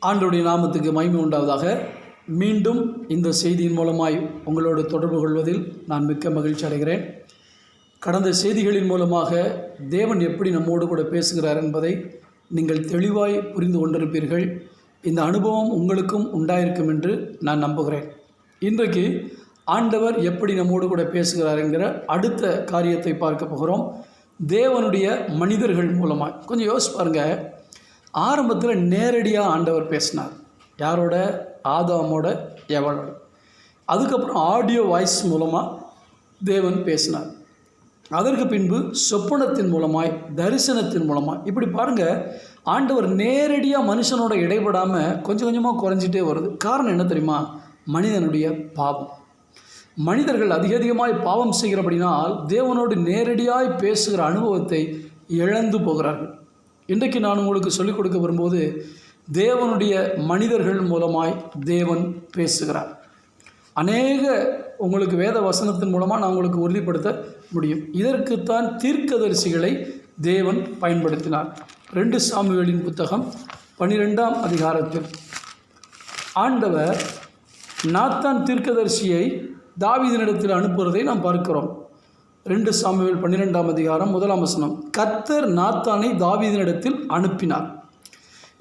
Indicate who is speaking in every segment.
Speaker 1: ஆண்டவருடைய நாமத்துக்கு மகிமை உண்டாவதாக. மீண்டும் இந்த செய்தியின் மூலமாய் உங்களோடு தொடர்பு கொள்வதில் நான் மிக்க மகிழ்ச்சி அடைகிறேன். கடந்த செய்திகளின் மூலமாக தேவன் எப்படி நம்மோடு கூட பேசுகிறார் என்பதை நீங்கள் தெளிவாய் புரிந்து கொண்டிருப்பீர்கள். இந்த அனுபவம் உங்களுக்கும் உண்டாயிருக்கும் என்று நான் நம்புகிறேன். இன்றைக்கு ஆண்டவர் எப்படி நம்மோடு கூட பேசுகிறார் என்கிற அடுத்த காரியத்தை பார்க்க போகிறோம். தேவனுடைய மனிதர்கள் மூலமாக கொஞ்சம் யோசிச்சு பாருங்கள். ஆரம்பத்தில் நேரடியாக ஆண்டவர் பேசினார். யாரோட? ஆதாமோட, எவளோட. அதுக்கப்புறம் ஆடியோ வாய்ஸ் மூலமாக தேவன் பேசினார். அதற்கு பின்பு சொப்பனத்தின் மூலமாய், தரிசனத்தின் மூலமாக. இப்படி பாருங்கள், ஆண்டவர் நேரடியாக மனுஷனோட இடைபடாமல் கொஞ்சம் கொஞ்சமாக குறைஞ்சிட்டே வருது. காரணம் என்ன தெரியுமா? மனிதனுடைய பாவம். மனிதர்கள் அதிகமாய் பாவம் செய்கிறபடினால் தேவனோடு நேரடியாய் பேசுகிற அனுபவத்தை இழந்து போகிறார்கள். இன்றைக்கு நான் உங்களுக்கு சொல்லிக் கொடுக்க வரும்போது தேவனுடைய மனிதர்கள் மூலமாய் தேவன் பேசுகிறார். அநேக உங்களுக்கு வேத வசனத்தின் மூலமாக நான் உங்களுக்கு உறுதிப்படுத்த முடியும். இதற்குத்தான் தீர்க்கதரிசிகளை தேவன் பயன்படுத்தினார். 2 சாமுவேலின் புத்தகம் 12ஆம் அதிகாரத்தில் ஆண்டவர் நாத்தான் தீர்க்கதரிசியை தாவீதினிடத்தில் அனுப்புவதை நாம் பார்க்கிறோம். 2 சாமுவேல் 12ஆம் அதிகாரம் 1ஆம் வசனம். கர்த்தர் நாத்தானை தாவீதினிடத்தில் அனுப்பினார்.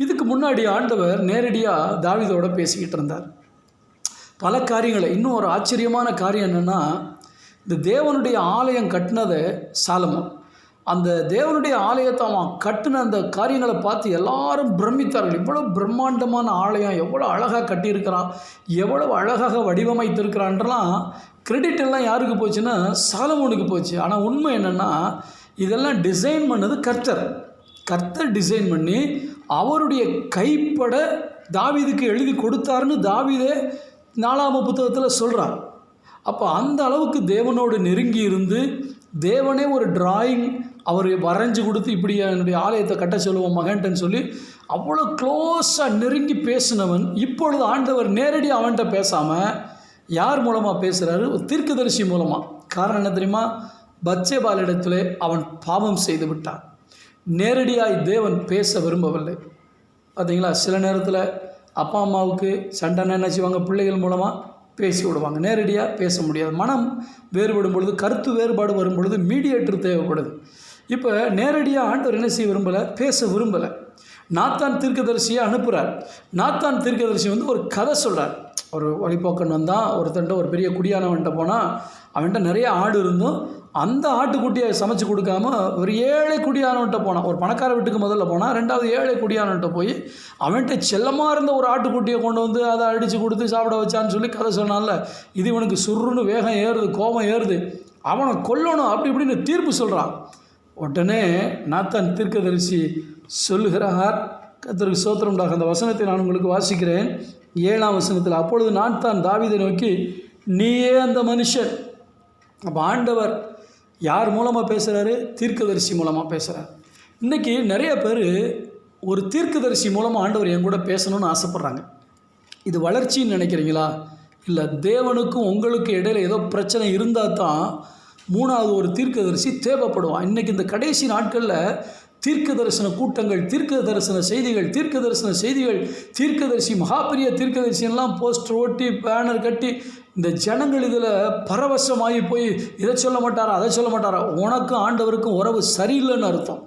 Speaker 1: இதுக்கு முன்னாடி ஆண்டவர் நேரடியாக தாவீதோட பேசிக்கிட்டு இருந்தார் பல காரியங்களை. இன்னும் ஒரு ஆச்சரியமான காரியம் என்னென்னா, இந்த தேவனுடைய ஆலயம் கட்டினதை சாலமோன், அந்த தேவனுடைய ஆலயத்தை அவன் கட்டின அந்த காரியங்களை பார்த்து எல்லாரும் பிரமித்தார்கள். இவ்வளோ பிரம்மாண்டமான ஆலயம், எவ்வளோ அழகாக கட்டியிருக்கிறான், எவ்வளோ அழகாக வடிவமைத்திருக்கிறான்றலாம் கிரெடிட் எல்லாம் யாருக்கு போச்சுன்னா சாலமோனுக்கு போச்சு. ஆனால் உண்மை என்னென்னா, இதெல்லாம் டிசைன் பண்ணது கர்த்தர் டிசைன் பண்ணி அவருடைய கைப்பட தாவீதுக்கு எழுதி கொடுத்தாருன்னு தாவீதே 4ஆம் புத்தகத்தில் சொல்கிறார். அப்போ அந்த அளவுக்கு தேவனோடு நெருங்கி இருந்து தேவனே ஒரு டிராயிங் அவர் வரைஞ்சி கொடுத்து இப்படி என்னுடைய ஆலயத்தை கட்ட சொல்லுவோம் மகன்ட்டன்னு சொல்லி அவ்வளோ க்ளோஸாக நெருங்கி பேசினவன் இப்பொழுது ஆண்டவர் நேரடியாக அவன்கிட்ட பேசாமல் யார் மூலமாக பேசுகிறாரு? ஒரு தீர்க்கதரிசி மூலமாக. காரணம் என்ன தெரியுமா? பத்சேபாளிடத்திலே அவன் பாவம் செய்து விட்டான். நேரடியாய் தேவன் பேச விரும்பவில்லை. பார்த்தீங்களா? சில நேரத்தில் அப்பா அம்மாவுக்கு சண்டைன்னா என்ன செய்வாங்க? பிள்ளைகள் மூலமாக பேசி விடுவாங்க. நேரடியாக பேச முடியாது. மனம் வேறுபடும் பொழுது, கருத்து வேறுபாடு வரும் பொழுது மீடியேட்டர் தேவைப்படுது. இப்போ நேரடியாக ஆண்டவர் என்ன செய்ய விரும்பலை? பேச விரும்பலை. நாத்தான் தீர்க்கதரிசியை அனுப்புகிறார். நாத்தான் தீர்க்கதரிசி ஒரு கதை சொல்கிறார். ஒரு வழிபோக்கன் வந்தான், ஒருத்தன்ட்ட ஒரு பெரிய குடியானவன்ட்ட போனால் அவன்கிட்ட நிறைய ஆடு இருந்தும் அந்த ஆட்டுக்குட்டியை சமைச்சு கொடுக்காம ஒரு ஏழை குடியானவன்ட்ட போனான். ஒரு பணக்கார வீட்டுக்கு முதல்ல போனால், 2வது ஏழை குடியானவன்ட்ட போய் அவன்கிட்ட செல்லமாக இருந்த ஒரு ஆட்டுக்குட்டியை கொண்டு வந்து அதை அடித்து கொடுத்து சாப்பிட வச்சான்னு சொல்லி கதை சொன்னான்ல. இது இவனுக்கு சுருன்னு வேகம் ஏறுது, கோபம் ஏறுது, அவனை கொல்லணும் அப்படி இப்படின்னு தீர்ப்பு சொல்கிறான். உடனே நாத்தான் தீர்க்கதரிசி சொல்லுகிறார், கர்த்தருக்கு ஸ்தோத்திரம் உண்டாக. அந்த வசனத்தை நான் உங்களுக்கு வாசிக்கிறேன். 7ஆம் வசனத்தில், அப்பொழுது நாத்தான் தாவீதை நோக்கி, நீயே அந்த மனுஷன். அப்போ ஆண்டவர் யார் மூலமாக பேசுகிறாரு? தீர்க்கதரிசி மூலமாக பேசுகிறார். இன்றைக்கி நிறைய பேர் ஒரு தீர்க்கதரிசி மூலமாக ஆண்டவர் என் கூட பேசணும்னு ஆசைப்பட்றாங்க. இது வளர்ச்சின்னு நினைக்கிறீங்களா? இல்லை, தேவனுக்கும் உங்களுக்கு இடையில் ஏதோ பிரச்சனை இருந்தால் தான் 3வது ஒரு தீர்க்கதரிசி தேவைப்படுவான். இன்றைக்கி இந்த கடைசி நாட்களில் தீர்க்க தரிசன கூட்டங்கள், தீர்க்க தரிசன செய்திகள், தீர்க்கதரிசி, மகாபெரிய தீர்க்கதரிசியெல்லாம் போஸ்டர் ஓட்டி பேனர் கட்டி இந்த ஜனங்கள் இதில் பரவசமாகி போய் இதை சொல்ல மாட்டாரா, அதை சொல்ல மாட்டாரா. உனக்கும் ஆண்டவருக்கும் உறவு சரியில்லைன்னு அர்த்தம்.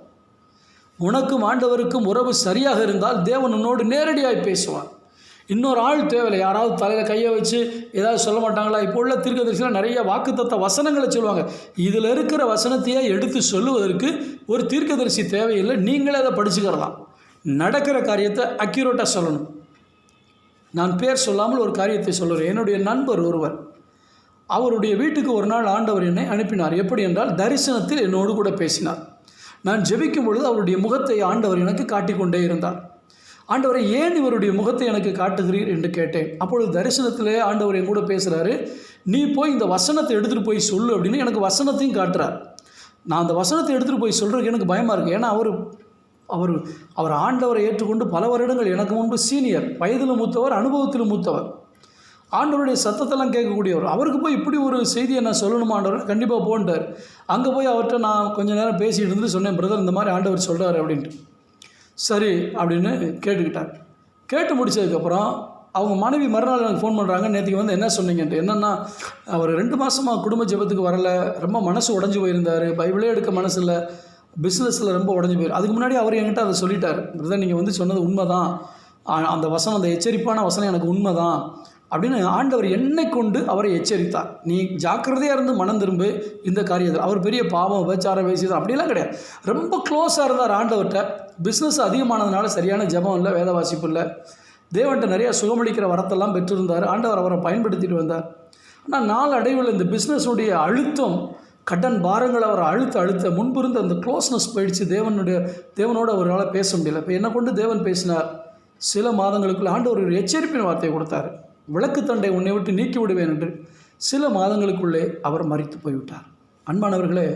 Speaker 1: உனக்கும் ஆண்டவருக்கும் உறவு சரியாக இருந்தால் தேவன் உன்னோடு நேரடியாக பேசுவான். இன்னொரு ஆள் தேவையில்லை. யாராவது தலையில் கையை வச்சு ஏதாவது சொல்ல மாட்டாங்களா? இப்போ உள்ள தீர்க்கதரிசிலாம் நிறைய வாக்குத்தத்த வசனங்களை சொல்லுவாங்க. இதில் இருக்கிற வசனத்தையே எடுத்து சொல்லுவதற்கு ஒரு தீர்க்கதரிசி தேவையில்லை. நீங்களே அதை படிச்சுக்கிறலாம். நடக்கிற காரியத்தை அக்யூரேட்டாக சொல்லணும். நான் பேர் சொல்லாமல் ஒரு காரியத்தை சொல்லுறேன். என்னுடைய நண்பர் ஒருவர், அவருடைய வீட்டுக்கு ஒரு நாள் ஆண்டவர் என்னை அனுப்பினார். எப்படி என்றால், தரிசனத்தில் என்னோடு கூட பேசினார். நான் ஜெபிக்கும் பொழுது அவருடைய முகத்தை ஆண்டவர் எனக்கு காட்டிக்கொண்டே இருந்தார். ஆண்டவரை, ஏன் இவருடைய முகத்தை எனக்கு காட்டுகிறீர் என்று கேட்டேன். அப்பொழுது தரிசனத்திலே ஆண்டவர் என் கூட பேசுகிறாரு. நீ போய் இந்த வசனத்தை எடுத்துகிட்டு போய் சொல்லு அப்படின்னு எனக்கு வசனத்தையும் காட்டுறார். நான் அந்த வசனத்தை எடுத்துகிட்டு போய் சொல்கிறதுக்கு எனக்கு பயமாக இருக்குது. ஏன்னா அவர் அவர் ஆண்டவரை ஏற்றுக்கொண்டு பல வருடங்கள், எனக்கு முன்பு சீனியர், வயதிலும் மூத்தவர், அனுபவத்திலும் மூத்தவர், ஆண்டவருடைய சத்தத்தெல்லாம் கேட்கக்கூடியவர். அவருக்கு போய் இப்படி ஒரு செய்தியை நான் சொல்லணுமா ஆண்டவர்? கண்டிப்பாக போன்ட்டார். அங்கே போய் அவர்கிட்ட நான் கொஞ்சம் நேரம் பேசிகிட்டு இருந்து சொன்னேன், பிரதர் இந்த மாதிரி ஆண்டவர் சொல்கிறார் அப்படின்ட்டு. சரி அப்படின்னு கேட்டுக்கிட்டார். கேட்டு முடித்ததுக்கப்புறம் அவங்க மனைவி மறுநாள் எனக்கு ஃபோன் பண்ணுறாங்க, நேற்றுக்கு வந்து என்ன சொன்னீங்கன்ட்டு. என்னென்னா, அவர் 2 மாதமாக குடும்ப ஜெபத்துக்கு வரலை, ரொம்ப மனசு உடஞ்சி போயிருந்தார், பைபிளே எடுக்க மனசு இல்லை, பிஸ்னஸில் ரொம்ப உடஞ்சி போயிரு. அதுக்கு முன்னாடி அவர் என்கிட்ட அதை சொல்லிட்டார், பிரதர் நீங்கள் வந்து சொன்னது உண்மை தான், அந்த வசனம், அந்த எச்சரிப்பான வசனம் எனக்கு உண்மை தான் அப்படின்னு ஆண்டவர் என்னை கொண்டு அவரை எச்சரித்தார். நீ ஜாக்கிரதையாக இருந்து மனம் திரும்பு இந்த காரியத்தில். அவர் பெரிய பாவம், விபச்சாரம், பேசியது அப்படிலாம் கிடையாது. ரொம்ப க்ளோஸாக இருந்தார் ஆண்டவர்கிட்ட. பிஸ்னஸ் அதிகமானதுனால சரியான ஜெபம் இல்லை, வேத வாசிப்பு இல்லை, தேவன்கிட்ட நிறையா சுகமளிக்கிற வரத்தெல்லாம் பெற்றிருந்தார். ஆண்டவர் அவரை பயன்படுத்திட்டு வந்தார். ஆனால் நாளடைவில் இந்த பிஸ்னஸுடைய அழுத்தம், கடன் பாரங்கள் அவரை அழுத்த முன்பு இருந்த அந்த க்ளோஸ்னஸ் போயிடுச்சு. தேவனோடு அவரால் பேச முடியல. இப்போ என்னை கொண்டு தேவன் பேசினார். சில மாதங்களுக்குள்ள ஆண்டவர் ஒரு எச்சரிப்பின் வார்த்தையை கொடுத்தார், விளக்கு தண்டை உன்னை விட்டு நீக்கி விடுவேன் என்று. சில மாதங்களுக்குள்ளே அவர் மரித்து போய்விட்டார். அன்பானவர்களே,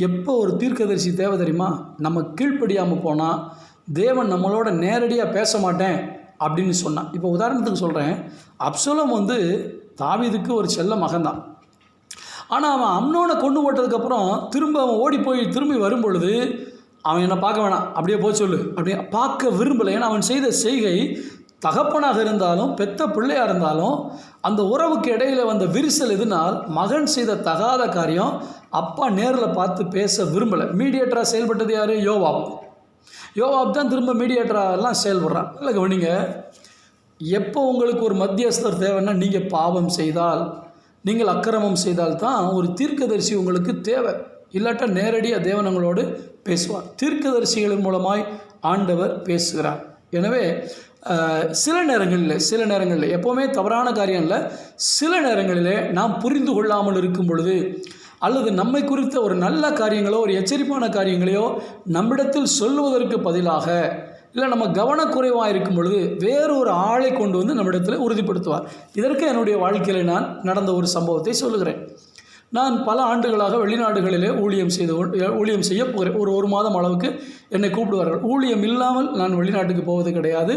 Speaker 1: எப்போ ஒரு தீர்க்கதரிசி தேவை தெரியுமா? நம்ம கீழ்ப்படியாமல் போனால் தேவன் நம்மளோட நேரடியாக பேச மாட்டேன் அப்படின்னு சொன்னான். இப்போ உதாரணத்துக்கு சொல்கிறேன், அப்சலோம் வந்து தாவீதுக்கு ஒரு செல்ல மகன்தான். ஆனால் அவன் அம்னோனை கொண்டு போட்டதுக்கப்புறம் திரும்ப அவன் ஓடி போய் திரும்பி வரும் பொழுது அவன் என்னை பார்க்க வேணாம், அப்படியே போய் சொல்லு, அப்படியே பார்க்க விரும்பலை. ஏன்னா அவன் செய்த செய்கை, தகப்பனாக இருந்தாலும் பெத்த பிள்ளையாக இருந்தாலும் அந்த உறவுக்கு இடையில் வந்த விரிசல் எதுனால் மகன் செய்த தகாத காரியம் அப்பா நேரில் பார்த்து பேச விரும்பலை. மீடியேட்டராக செயல்பட்டது யார்? யோவாப் தான் திரும்ப மீடியேட்டராகலாம் செயல்படுறான். இல்லை கவனிங்க, எப்போ உங்களுக்கு ஒரு மத்தியஸ்தர் தேவைன்னா நீங்கள் பாவம் செய்தால், நீங்கள் அக்கிரமம் செய்தால் தான் ஒரு தீர்க்கதரிசி உங்களுக்கு தேவை. இல்லாட்டா நேரடியாக தேவனங்களோடு பேசுவார். தீர்க்கதரிசிகளின் மூலமாய் ஆண்டவர் பேசுகிறார். எனவே சில நேரங்களில் எப்போவுமே தவறான காரியம் இல்லை, சில நேரங்களிலே நாம் புரிந்து கொள்ளாமல் இருக்கும் பொழுது, அல்லது நம்மை குறித்த ஒரு நல்ல காரியங்களோ ஒரு எச்சரிப்பான காரியங்களையோ நம்மிடத்தில் சொல்லுவதற்கு பதிலாக, இல்லை நம்ம கவனக்குறைவாக இருக்கும் பொழுது வேறொரு ஆளை கொண்டு வந்து நம்மிடத்தில் உறுதிப்படுத்துவார். இதற்கு என்னுடைய வாழ்க்கையில் நான் நடந்த ஒரு சம்பவத்தை சொல்லுகிறேன். நான் பல ஆண்டுகளாக வெளிநாடுகளிலே ஊழியம் செய்ய போகிறேன். ஒரு மாதம் அளவுக்கு என்னை கூப்பிடுவார்கள். ஊழியம் இல்லாமல் நான் வெளிநாட்டுக்கு போவது கிடையாது.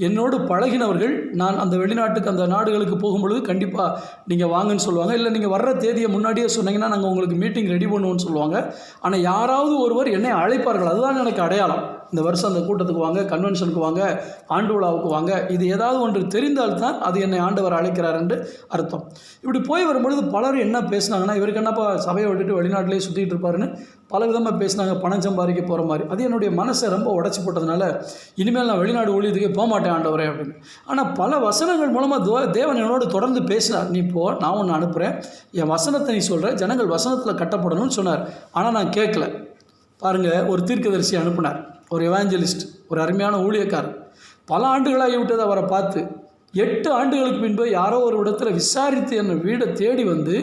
Speaker 1: என்னோடு பழகினவர்கள் நான் அந்த வெளிநாட்டுக்கு, அந்த நாடுகளுக்கு போகும்பொழுது கண்டிப்பாக நீங்கள் வாங்கன்னு சொல்லுவாங்க. இல்லை நீங்கள் வர்ற தேதியை முன்னாடியே சொன்னீங்கன்னா நாங்கள் உங்களுக்கு மீட்டிங் ரெடி பண்ணுவோன்னு சொல்லுவாங்க. ஆனால் யாராவது ஒருவர் என்னை அழைப்பார்கள். அதுதான் எனக்கு அடையாளம். இந்த வருஷம் அந்த கூட்டத்துக்கு வாங்க, கன்வென்ஷனுக்கு வாங்க, ஆண்டு விழாவுக்கு வாங்க, இது ஏதாவது ஒன்று தெரிந்தால்தான் அது என்னை ஆண்டவர் அழைக்கிறார் என்று அர்த்தம். இப்படி போய் வரும்பொழுது பலர் என்ன பேசினாங்கன்னா, இவருக்கு என்னப்பா சபையை விட்டுட்டு வெளிநாட்டிலே சுற்றிட்டு இருப்பாருன்னு பல விதமாக பேசினாங்க, பணம் சம்பாதிக்க போகிற மாதிரி. அது என்னுடைய மனசை ரொம்ப உடச்சி போட்டதுனால இனிமேல் நான் வெளிநாடு ஊழியத்துக்கே போக மாட்டேன் ஆண்டவரே அப்படின்னு. ஆனால் பல வசனங்கள் மூலமாக தேவன் என்னோடு தொடர்ந்து பேசினார். நீ போ, நான் ஒன்று அனுப்புகிறேன், என் வசனத்தை நீ சொல்கிற, ஜனங்கள் வசனத்தில் கட்டப்படணும்னு சொன்னார். ஆனால் நான் கேட்கல. பாருங்கள், ஒரு தீர்க்கதரிசி அனுப்பினார், ஒரு எவாஞ்சலிஸ்ட், ஒரு அருமையான ஊழியக்காரர். பல ஆண்டுகளாகி விட்டது அவரை பார்த்து. 8 ஆண்டுகளுக்கு பின்பு யாரோ ஒரு இடத்துல விசாரித்து என்னை வீடை தேடி வந்து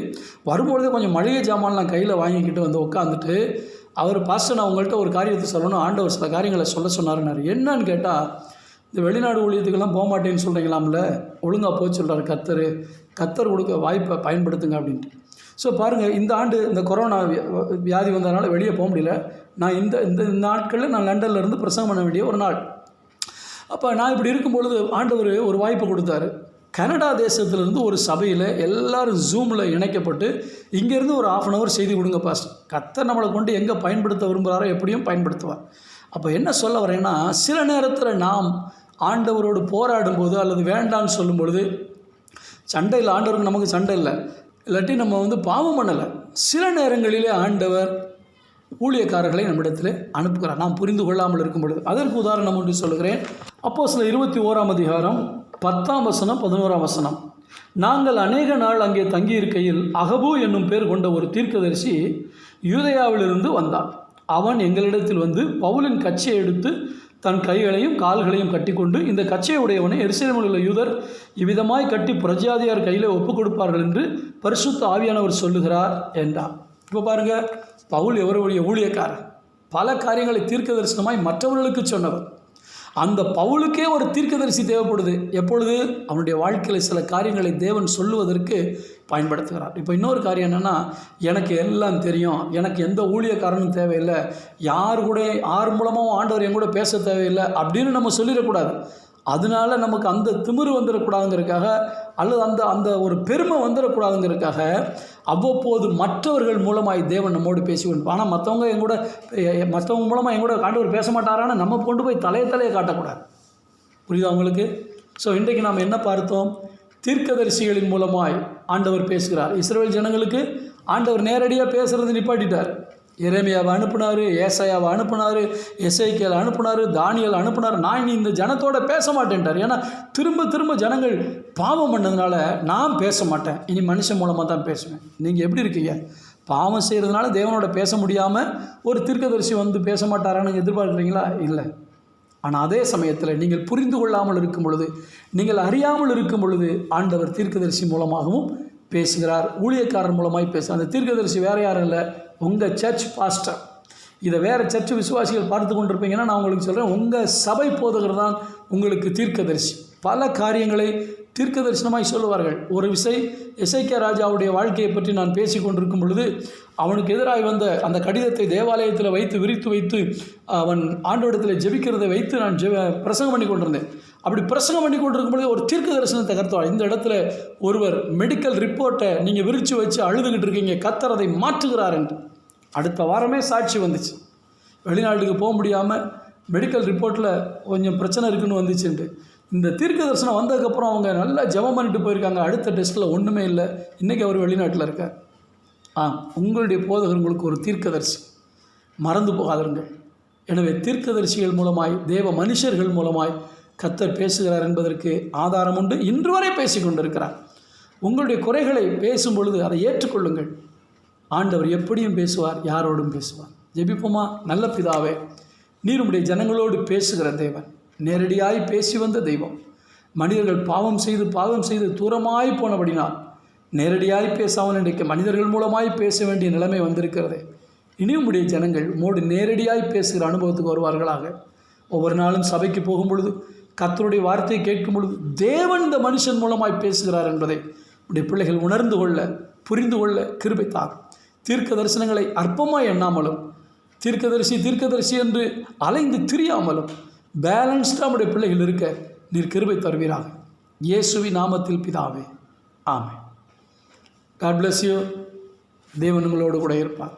Speaker 1: வரும்பொழுதே கொஞ்சம் மளிகை ஜாமான்லாம் கையில் வாங்கிக்கிட்டு வந்து உட்காந்துட்டு, அவர் பாஸ்டர் நான் உங்கள்கிட்ட ஒரு காரியத்தை சொல்லணும், ஆண்டவர் சில காரியங்களை சொல்ல சொன்னாருன்னாரு. என்னன்னு கேட்டால், இந்த வெளிநாடு ஊழியத்துக்கெல்லாம் போக மாட்டேன்னு சொல்கிறீங்களாம்ல, ஒழுங்காக போய் சொல்கிறார் கர்த்தர் கொடுக்க வாய்ப்பை பயன்படுத்துங்க அப்படின்ட்டு. ஸோ பாருங்கள், இந்த ஆண்டு இந்த கொரோனா வியாதி வந்ததுனால வெளியே போக முடியல. நான் இந்த நாட்களில் நான் லண்டனில் இருந்து பிரசங்கம் பண்ண வேண்டிய ஒரு நாள். அப்போ நான் இப்படி இருக்கும்பொழுது ஆண்டவர் ஒரு வாய்ப்பு கொடுத்தாரு. கனடா தேசத்திலிருந்து ஒரு சபையில் எல்லோரும் ஜூமில் இணைக்கப்பட்டு இங்கேருந்து ஒரு 1/2 hour செய்தி கொடுங்க பாஸ்டர். கர்த்தர் நம்மளை கொண்டு எங்கே பயன்படுத்த விரும்புகிறாரோ எப்படியும் பயன்படுத்துவார். அப்போ என்ன சொல்ல வரேன்னா, சில நேரத்தில் நாம் ஆண்டவரோடு போராடும்போது அல்லது வேண்டான்னு சொல்லும் பொழுது, சண்டை இல்லை, ஆண்டவருக்கு நமக்கு சண்டை இல்லை, இல்லாட்டி நம்ம பாவம் பண்ணலை. சில நேரங்களிலே ஆண்டவர் ஊழியக்காரர்களை நம்மிடத்தில் அனுப்புகிறார், நாம் புரிந்து கொள்ளாமல் இருக்கும் பொழுது. அதற்கு உதாரணம் ஒன்று சொல்கிறேன். அப்போஸ்தலர் 21 அதிகாரம் 10 11 நாங்கள் அநேக நாள் அங்கே தங்கியிருக்கையில் அகபு என்னும் பேர் கொண்ட ஒரு தீர்க்கதரிசி யூதேயாவிலிருந்து வந்தான். அவன் எங்களிடத்தில் வந்து பவுலின் கச்சையை எடுத்து தன் கைகளையும் கால்களையும் கட்டிக்கொண்டு, இந்த கச்சையை உடையவனை எருசலேமில் உள்ள யூதர் இவ்விதமாய் கட்டி பிரஜாதியார் கையில் ஒப்புக் கொடுப்பார்கள் என்று பரிசுத்த ஆவியானவர் சொல்லுகிறார் என்றார். இப்போ பாருங்கள், பவுல் எவருடைய ஊழியக்காரர், பல காரியங்களை தீர்க்கதரிசனமாய் மற்றவர்களுக்கு சொன்னவர். அந்த பவுலுக்கே ஒரு தீர்க்கதரிசி தேவைப்படுது. எப்பொழுது? அவனுடைய வாழ்க்கையில் சில காரியங்களை தேவன் சொல்லுவதற்கு பயன்படுத்துகிறார். இப்போ இன்னொரு காரியம் என்னென்னா, எனக்கு எல்லாம் தெரியும், எனக்கு எந்த ஊழியக்காரனும் தேவையில்லை, யார் மூலமாகவும் ஆண்டவர் என் கூட பேச தேவையில்லை அப்படின்னு நம்ம சொல்லிடக்கூடாது. அதனால நமக்கு அந்த திமிரு வந்துடக்கூடாதுங்கிறதுக்காக, அல்லது அந்த அந்த ஒரு பெருமை வந்துடக்கூடாதுங்கிறதுக்காக அவ்வப்போது மற்றவர்கள் மூலமாய் தேவன் நம்மோடு பேசி கொண்டு, ஆனால் மற்றவங்க மூலமாக என் கூட ஆண்டவர் பேச மாட்டாரான்னு நம்ம கொண்டு போய் தலையை காட்டக்கூடாது. புரியுதா உங்களுக்கு? ஸோ இன்றைக்கு நாம் என்ன பார்த்தோம்? தீர்க்கதரிசிகளின் மூலமாய் ஆண்டவர் பேசுகிறார். இஸ்ரவேல் ஜனங்களுக்கு ஆண்டவர் நேரடியாக பேசுகிறது நிப்பாட்டிட்டார். எரேமியாவை அனுப்புனார், ஏசாயாவை அனுப்புனார், எசேக்கியேலை அனுப்புனார், தானியேலை அனுப்புனார். நான் இனி இந்த ஜனத்தோட பேச மாட்டேன்ட்டார். ஏன்னா திரும்ப ஜனங்கள் பாவம் பண்ணதுனால நான் பேச மாட்டேன், இனி மனுஷன் மூலமாக தான் பேசுவேன். நீங்கள் எப்படி இருக்கீங்க? பாவம் செய்கிறதுனால தேவனோட பேச முடியாமல் ஒரு தீர்க்கதரிசி வந்து பேச மாட்டாரான்னு எதிர்பார்க்குறீங்களா? இல்லை. ஆனால் அதே சமயத்தில் நீங்கள் புரிந்து கொள்ளாமல் இருக்கும் பொழுது, நீங்கள் அறியாமல் இருக்கும் பொழுது ஆண்டவர் தீர்க்கதரிசி மூலமாகவும் பேசுகிறார், ஊழியக்காரர் மூலமாய் பேசுகிறார். அந்த தீர்க்கதரிசி வேறு யாரும் இல்லை, உங்கள் சர்ச் பாஸ்டர். இதை வேறு சர்ச் விசுவாசிகள் பார்த்து கொண்டிருப்பீங்கன்னா நான் உங்களுக்கு சொல்கிறேன், உங்கள் சபை போதகர் தான் உங்களுக்கு தீர்க்கதரிசி. பல காரியங்களை தீர்க்க தரிசனமாய் சொல்லுவார்கள். ஒரு விசை எசேக்கியா ராஜாவுடைய வாழ்க்கையை பற்றி நான் பேசி கொண்டிருக்கும் பொழுது, அவனுக்கு எதிராக வந்த அந்த கடிதத்தை தேவாலயத்தில் விரித்து வைத்து அவன் ஆண்டவரிடத்தில் ஜெபிக்கிறதை வைத்து நான் பிரசங்கம் பண்ணி கொண்டிருந்தேன். அப்படி பிரசங்கம் பண்ணி கொண்டிருக்கும் பொழுது ஒரு தீர்க்க தரிசனத்தை கர்த்தர், இந்த இடத்துல ஒருவர் மெடிக்கல் ரிப்போர்ட்டை நீங்கள் விரித்து வச்சு அழுதுகிட்டு இருக்கீங்க, கர்த்தர் அதை மாற்றுகிறார் என்று. அடுத்த வாரமே சாட்சி வந்துச்சு. வெளிநாட்டுக்கு போக முடியாமல் மெடிக்கல் ரிப்போர்ட்டில் கொஞ்சம் பிரச்சனை இருக்குன்னு வந்துச்சுன்ட்டு. இந்த தீர்க்க தரிசனம் வந்ததுக்கப்புறம் அவங்க நல்லா ஜெபம் பண்ணிட்டு போயிருக்காங்க. அடுத்த டெஸ்ட்டில் ஒன்றுமே இல்லை. இன்றைக்கி அவர் வெளிநாட்டில் இருக்கார். உங்களுடைய போதகர் உங்களுக்கு ஒரு தீர்க்கதரிசி, மறந்து போகாதீர்கள். எனவே தீர்க்கதரிசிகள் மூலமாய், தேவ மனுஷர்கள் மூலமாய் கர்த்தர் பேசுகிறார் என்பதற்கு ஆதாரம் உண்டு. இன்று வரை பேசி கொண்டிருக்கிறார். உங்களுடைய குறைகளை பேசும் பொழுது அதை ஏற்றுக்கொள்ளுங்கள். ஆண்டவர் எப்படியும் பேசுவார், யாரோடும் பேசுவார். ஜெபிப்போமா? நல்ல பிதாவே, நீர் உம்முடைய ஜனங்களோடு பேசுகிற தேவன், நேரடியாய் பேசி வந்த தெய்வம். மனிதர்கள் பாவம் செய்து தூரமாய் போனபடினால் நேரடியாய் பேசாமல் இன்றைக்கு மனிதர்கள் மூலமாய் பேச வேண்டிய நிலைமை வந்திருக்கிறது. இனியும் உடைய ஜனங்கள் உம்மோடு நேரடியாய் பேசுகிற அனுபவத்துக்கு வருவார்களாக. ஒவ்வொரு நாளும் சபைக்கு போகும் பொழுது, கர்த்தருடைய வார்த்தையை கேட்கும் பொழுது, தேவன் இந்த மனுஷன் மூலமாய் பேசுகிறார் என்பதை உடைய பிள்ளைகள் உணர்ந்து கொள்ள, புரிந்து கொள்ள கிருபை தாரும். தீர்க்க தரிசனங்களை அற்பமாய் எண்ணாமலும், தீர்க்கதரிசி என்று அலைந்து திரியாமலும் பேலன்ஸ்டாக நம்முடைய பிள்ளைகள் இருக்க நீர் கிருபை தருவீராக. இயேசுவின் நாமத்தில் பிதாவே, ஆமென். God bless you. தேவன் உங்களோடு கூட இருப்பார்.